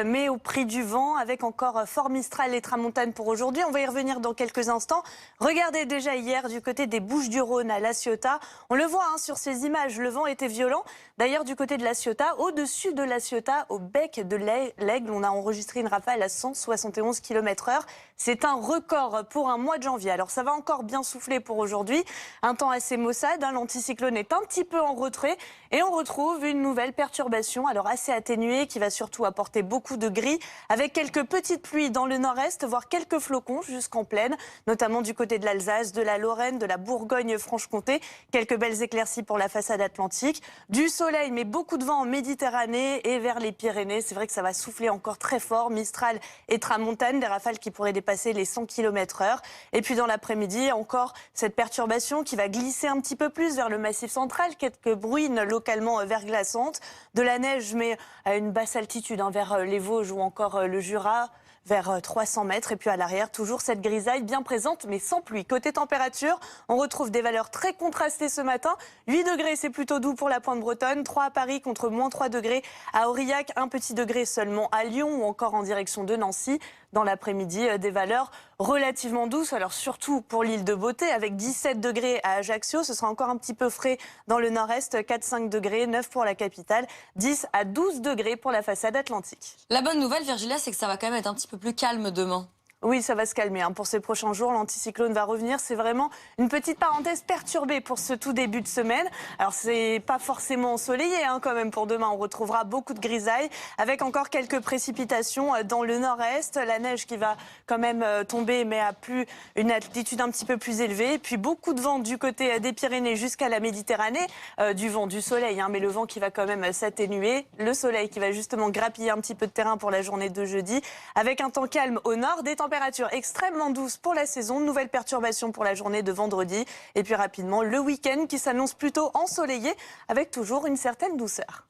Mais au prix du vent, avec encore fort Mistral et Tramontane pour aujourd'hui. On va y revenir dans quelques instants. Regardez déjà hier du côté des Bouches-du-Rhône à La Ciotat. On le voit sur ces images, le vent était violent. D'ailleurs, du côté de La Ciotat, au-dessus de La Ciotat, au bec de l'Aigle, on a enregistré une rafale à 171 km/h. C'est un record pour un mois de janvier. Alors ça va encore bien souffler pour aujourd'hui. Un temps assez maussade, l'anticyclone est un petit peu en retrait. Et on retrouve une nouvelle perturbation, alors assez atténuée, qui va surtout apporter beaucoup de gris, avec quelques petites pluies dans le nord-est, voire quelques flocons jusqu'en plaine, notamment du côté de l'Alsace, de la Lorraine, de la Bourgogne-Franche-Comté. Quelques belles éclaircies pour la façade atlantique. Du soleil, mais beaucoup de vent en Méditerranée et vers les Pyrénées. C'est vrai que ça va souffler encore très fort. Mistral et Tramontane, des rafales qui pourraient dépasser les 100 km/h. Et puis dans l'après-midi, encore cette perturbation qui va glisser un petit peu plus vers le Massif central. Quelques bruines localement verglaçantes. De la neige, mais à une basse altitude, vers les Vosges ou encore le Jura, vers 300 mètres. Et puis à l'arrière, toujours cette grisaille bien présente, mais sans pluie. Côté température, on retrouve des valeurs très contrastées ce matin. 8 degrés, c'est plutôt doux pour la pointe bretonne. 3 à Paris contre moins 3 degrés à Aurillac. 1 petit degré seulement à Lyon ou encore en direction de Nancy. Dans l'après-midi, des valeurs relativement douces, alors surtout pour l'île de Beauté, avec 17 degrés à Ajaccio. Ce sera encore un petit peu frais dans le nord-est, 4-5 degrés, 9 pour la capitale, 10 à 12 degrés pour la façade atlantique. La bonne nouvelle, Virgilia, c'est que ça va quand même être un petit peu plus calme demain. Oui, ça va se calmer. Pour ces prochains jours, l'anticyclone va revenir. C'est vraiment une petite parenthèse perturbée pour ce tout début de semaine. Alors, c'est pas forcément ensoleillé quand même pour demain. On retrouvera beaucoup de grisailles avec encore quelques précipitations dans le nord-est. La neige qui va quand même tomber, mais à une altitude un petit peu plus élevée. Et puis, beaucoup de vent du côté des Pyrénées jusqu'à la Méditerranée. Du vent, du soleil, mais le vent qui va quand même s'atténuer. Le soleil qui va justement grappiller un petit peu de terrain pour la journée de jeudi. Avec un temps calme au nord, des températures extrêmement douces pour la saison. Nouvelle perturbation pour la journée de vendredi. Et puis rapidement, le week-end qui s'annonce plutôt ensoleillé avec toujours une certaine douceur.